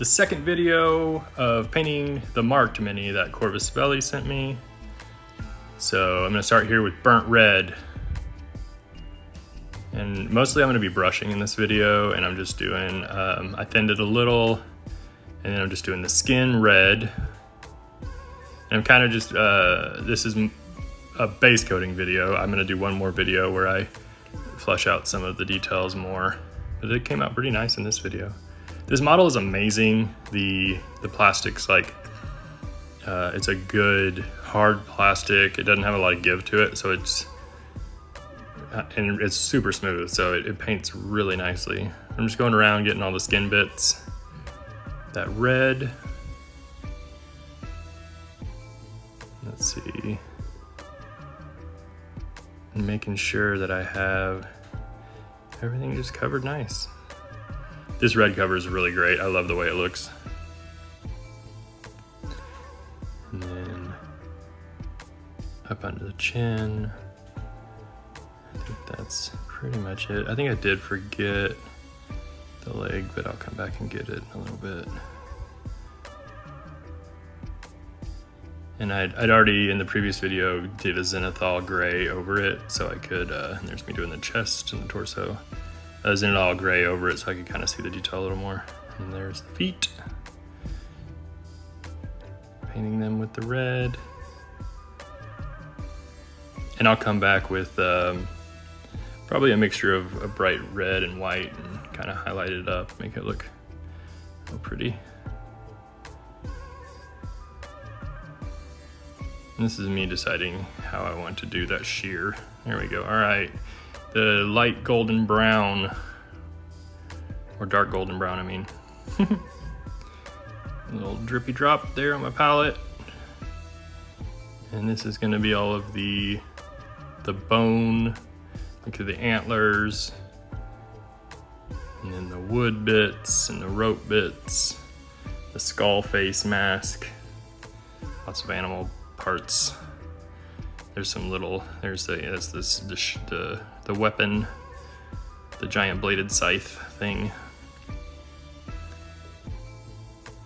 the second video of painting the marked mini that Corvus Belli sent me. So I'm gonna start here with burnt red. And mostly I'm gonna be brushing in this video, and I'm just doing, I thinned it a little, and then I'm just doing the skin red. And I'm kind of just, this is a base coating video. I'm gonna do one more video where I flesh out some of the details more, but it came out pretty nice in this video. This model is amazing. The plastic's like, it's a good hard plastic. It doesn't have a lot of give to it, so it's super smooth, so it paints really nicely. I'm just going around getting all the skin bits. That red, let's see, and making sure that I have everything just covered nice. This red cover is really great. I love the way it looks. And then up under the chin. I think that's pretty much it. I think I did forget the leg, but I'll come back and get it in a little bit. And I'd already, in the previous video, did a zenithal gray over it, so I could, and there's me doing the chest and the torso. Zenithal gray over it so I could kind of see the detail a little more. And there's the feet. Painting them with the red. And I'll come back with probably a mixture of a bright red and white and kind of highlight it up, make it look real pretty. And this is me deciding how I want to do that sheer. There we go, all right. The light golden brown, or dark golden brown, I mean. A little drippy drop there on my palette. And this is gonna be all of the bone, look at the antlers, and then the wood bits and the rope bits, the skull face mask, lots of animal parts. There's some little, there's the weapon, the giant bladed scythe thing.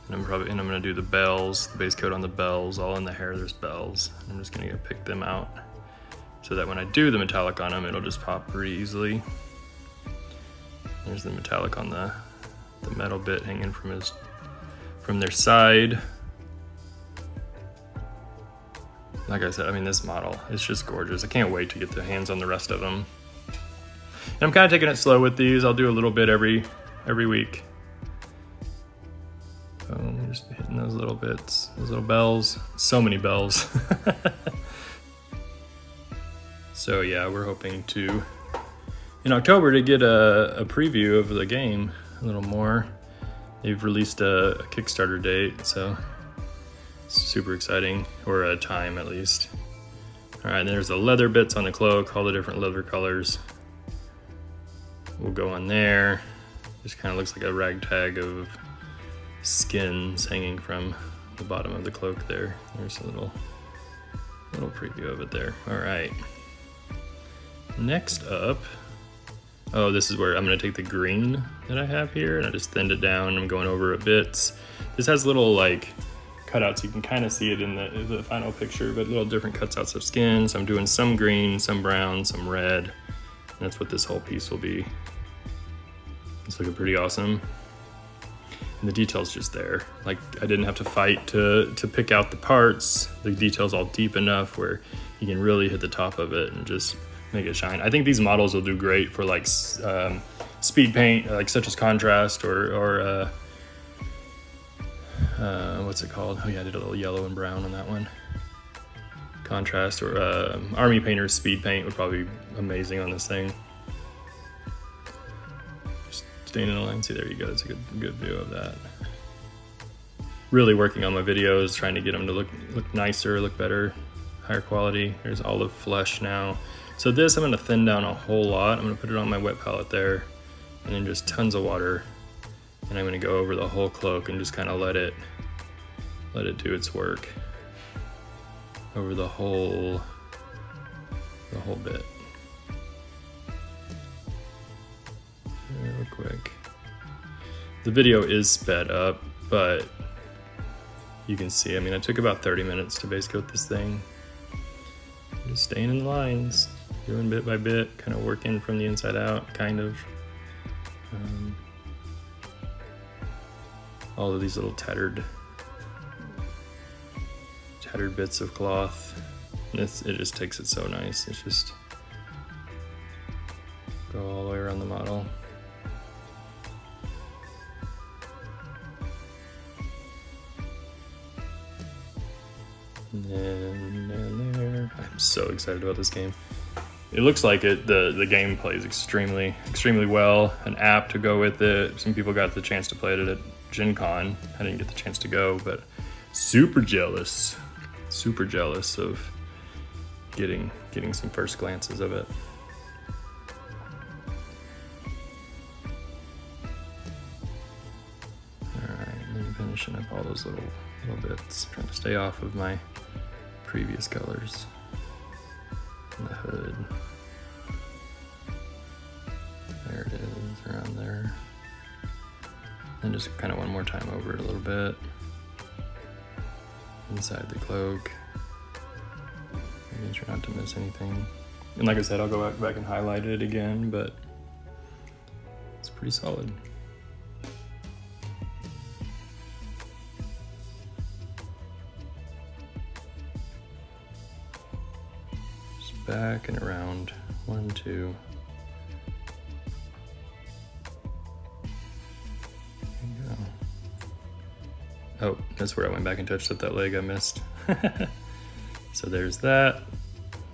And I'm gonna do the bells, the base coat on the bells, all in the hair there's bells. I'm just gonna go pick them out so that when I do the metallic on them, it'll just pop pretty easily. There's the metallic on the metal bit hanging from their side. Like I said, I mean, this model is just gorgeous. I can't wait to get the hands on the rest of them. And I'm kind of taking it slow with these. I'll do a little bit every week. Boom, just hitting those little bits, those little bells. So many bells. So yeah, we're hoping to, in October, to get a preview of the game a little more. They've released a Kickstarter date, so super exciting, or a time at least. All right, and there's the leather bits on the cloak, all the different leather colors. We'll go on there. Just kind of looks like a ragtag of skins hanging from the bottom of the cloak there. There's a little preview of it there. All right. Next up, oh, this is where I'm gonna take the green that I have here, and I just thinned it down. I'm going over it bits. This has little like cutouts. You can kind of see it in the final picture, but little different cutouts of skin. So I'm doing some green, some brown, some red. And that's what this whole piece will be. It's looking pretty awesome. And the detail's just there. Like, I didn't have to fight to pick out the parts. The detail's all deep enough where you can really hit the top of it and just make it shine. I think these models will do great for like speed paint, like such as contrast or what's it called? Oh yeah, I did a little yellow and brown on that one. Contrast, or Army Painter's speed paint would probably be amazing on this thing. Just staying in a line, see, there you go, it's a good view of that. Really working on my videos, trying to get them to look nicer, look better, higher quality. There's olive flesh now. So this I'm gonna thin down a whole lot. I'm gonna put it on my wet palette there, and then just tons of water. And I'm gonna go over the whole cloak and just kind of let it do its work over the whole bit. Real quick. The video is sped up, but you can see, I mean, I took about 30 minutes to base coat this thing. Just staying in the lines, doing bit by bit, kind of working from the inside out, kind of. All of these little tattered bits of cloth. It just takes it so nice. It's just go all the way around the model. And then there. I'm so excited about this game. It looks like the game plays extremely well. An app to go with it. Some people got the chance to play it at Gen Con. I didn't get the chance to go, but super jealous of getting some first glances of it. All right, and then finishing up all those little bits, trying to stay off of my previous colors. And the hood. There it is, around there. And just kind of one more time over it a little bit. Inside the cloak. Making sure not to miss anything. And like I said, I'll go back and highlight it again, but it's pretty solid. Just back and around. 1, 2. Oh, that's where I went back and touched up that leg I missed. So there's that.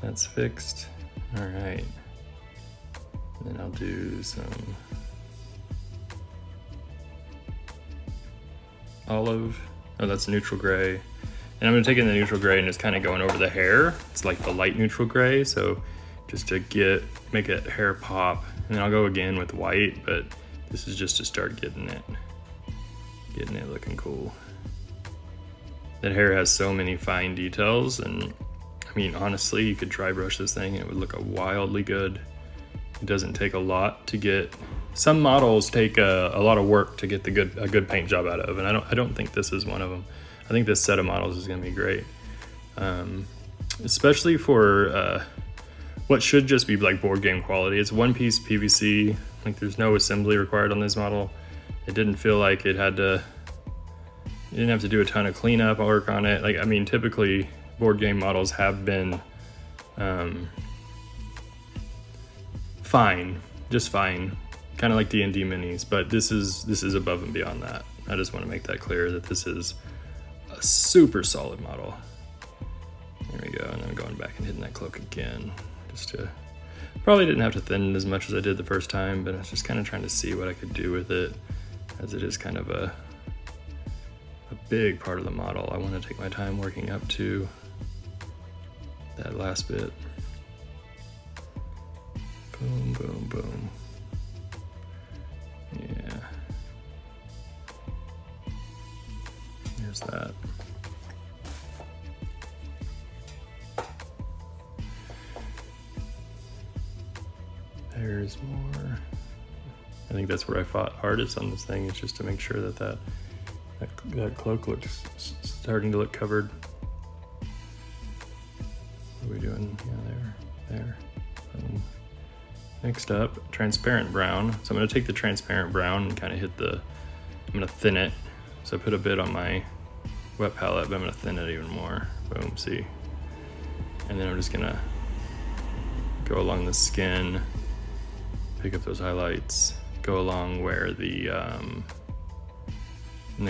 That's fixed. All right. And then I'll do some olive. Oh, that's neutral gray. And I'm gonna take in the neutral gray and just kind of going over the hair. It's like the light neutral gray. So just to make it hair pop. And then I'll go again with white, but this is just to start getting it looking cool. That hair has so many fine details, and I mean, honestly, you could dry brush this thing and it would look wildly good. It doesn't take a lot to get. Some models take a lot of work to get a good paint job out of, and I don't think this is one of them. I think this set of models is going to be great, especially for what should just be like board game quality. It's one piece PVC. Like there's no assembly required on this model. It didn't feel like it had to. You didn't have to do a ton of cleanup or work on it. Like, I mean, typically board game models have been fine, just fine, kind of like D&D minis, but this is above and beyond that. I just want to make that clear that this is a super solid model. There we go, and I'm going back and hitting that cloak again, just to, probably didn't have to thin it as much as I did the first time, but I was just kind of trying to see what I could do with it, as it is kind of a big part of the model. I want to take my time working up to that last bit. Boom, boom, boom. Yeah. There's that. There's more. I think that's where I fought hardest on this thing, is just to make sure that cloak looks starting to look covered. What are we doing? Yeah, there. Boom. Next up, transparent brown. So I'm going to take the transparent brown and kind of I'm going to thin it. So I put a bit on my wet palette, but I'm going to thin it even more. Boom, see? And then I'm just going to go along the skin, pick up those highlights, go along where the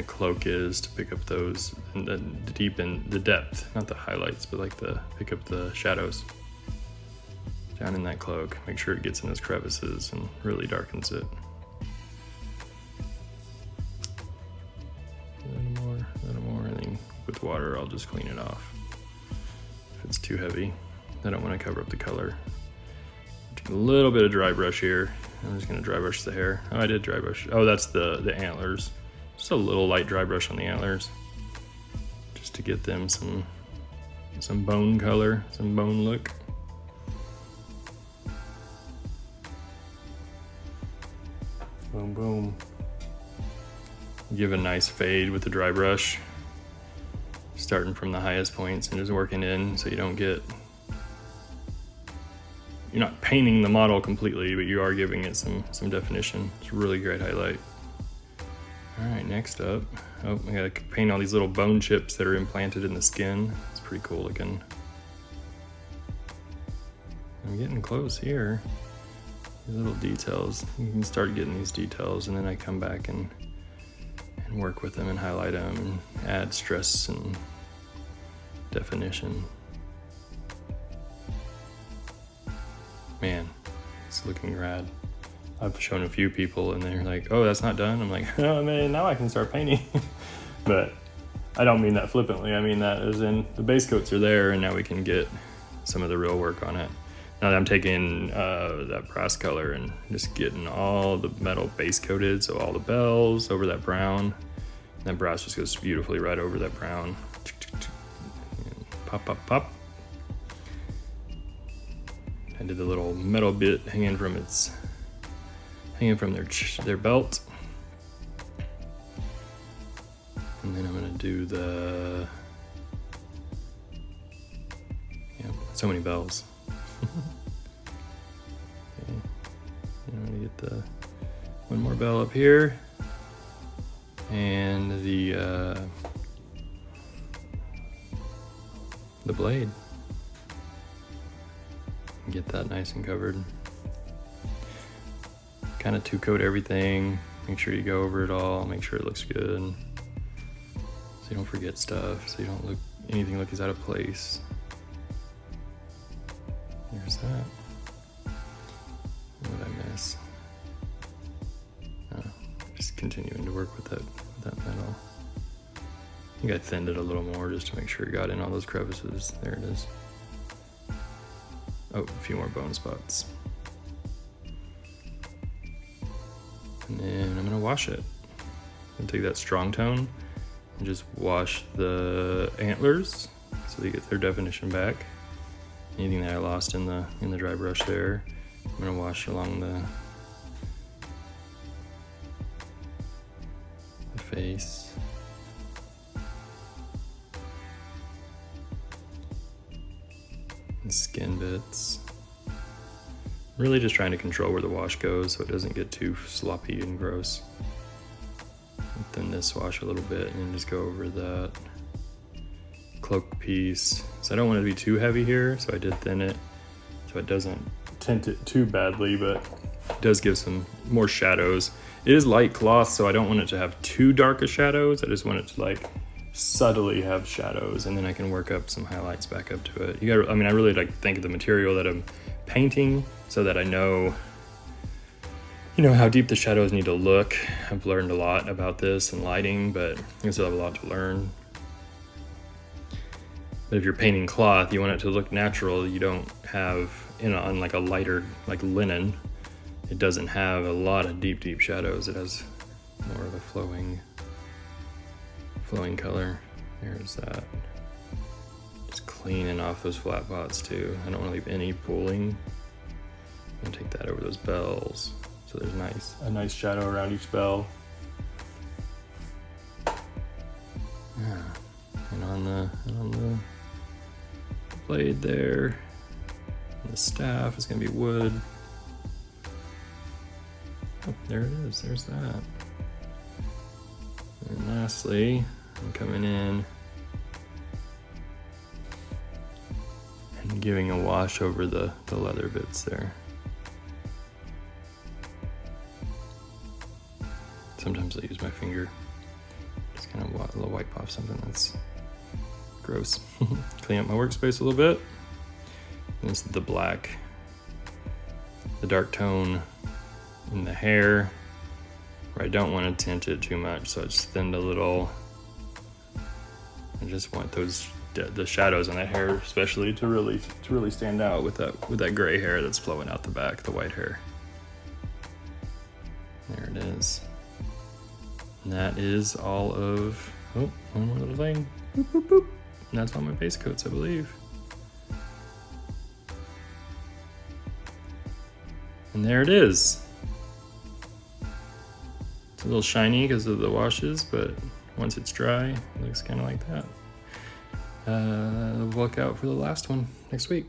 cloak is, to pick up those, and then deepen the depth, not the highlights, but like pick up the shadows down in that cloak. Make sure it gets in those crevices and really darkens it. A little more, and then with water I'll just clean it off. If it's too heavy, I don't want to cover up the color. Take a little bit of dry brush here. I'm just going to dry brush the hair. Oh, I did dry brush. Oh, that's the antlers. Just a little light dry brush on the antlers, just to get them some bone color, some bone look. Boom, boom. give a nice fade with the dry brush, starting from the highest points and just working in so you don't get, you're not painting the model completely, but you are giving it some definition. It's a really great highlight. All right, next up, I gotta paint all these little bone chips that are implanted in the skin. It's pretty cool looking. I'm getting close here. These little details, you can start getting these details, and then I come back and work with them and highlight them and add stress and definition. Man, it's looking rad. I've shown a few people and they're like, oh, that's not done. I'm like, oh man, now I can start painting. But I don't mean that flippantly. I mean that as in the base coats are there and now we can get some of the real work on it. Now that I'm taking that brass color and just getting all the metal base coated, so all the bells over that brown. That brass just goes beautifully right over that brown. Pop, pop, pop. I did the little metal bit hanging from their belt. And then I'm gonna do the, so many bells. Okay. I'm gonna get the one more bell up here, and the blade. Get that nice and covered. Kind of two-coat everything. Make sure you go over it all. Make sure it looks good, so you don't forget stuff. So you don't look anything looks out of place. There's that. What did I miss? Oh, just continuing to work with that metal. I think I thinned it a little more just to make sure it got in all those crevices. There it is. Oh, a few more bone spots. And then I'm gonna wash it. I'm gonna take that strong tone and just wash the antlers so they get their definition back. Anything that I lost in the dry brush there, I'm gonna wash along the face. And skin bits. Really just trying to control where the wash goes so it doesn't get too sloppy and gross. And thin this wash a little bit and then just go over that cloak piece. So I don't want it to be too heavy here, so I did thin it so it doesn't tint it too badly, but it does give some more shadows. It is light cloth, so I don't want it to have too dark of shadows. I just want it to like subtly have shadows, and then I can work up some highlights back up to it. I really like think of the material that I'm painting so that I know, how deep the shadows need to look. I've learned a lot about this and lighting, but I still have a lot to learn. But if you're painting cloth, you want it to look natural. You don't have, on like a lighter, like linen, it doesn't have a lot of deep shadows. It has more of a flowing color. There's that. Just cleaning off those flat spots too. I don't want to leave any pooling. I'm gonna take that over those bells. So there's a nice shadow around each bell. Yeah. And on the blade there, and the staff is gonna be wood. Oh, there it is. There's that. And lastly, I'm coming in and giving a wash over the leather bits there. Sometimes I use my finger, just kind of wipe off something that's gross. Clean up my workspace a little bit. And this is the black, the dark tone in the hair, where I don't want to tint it too much, so I just thinned a little. I just want the shadows on that hair, especially to really stand out with that gray hair that's flowing out the back, the white hair. There it is. And that is all of, one more little thing. Boop, boop, boop. And that's all my base coats, I believe. And there it is. It's a little shiny because of the washes, but once it's dry, it looks kind of like that. Look out for the last one next week.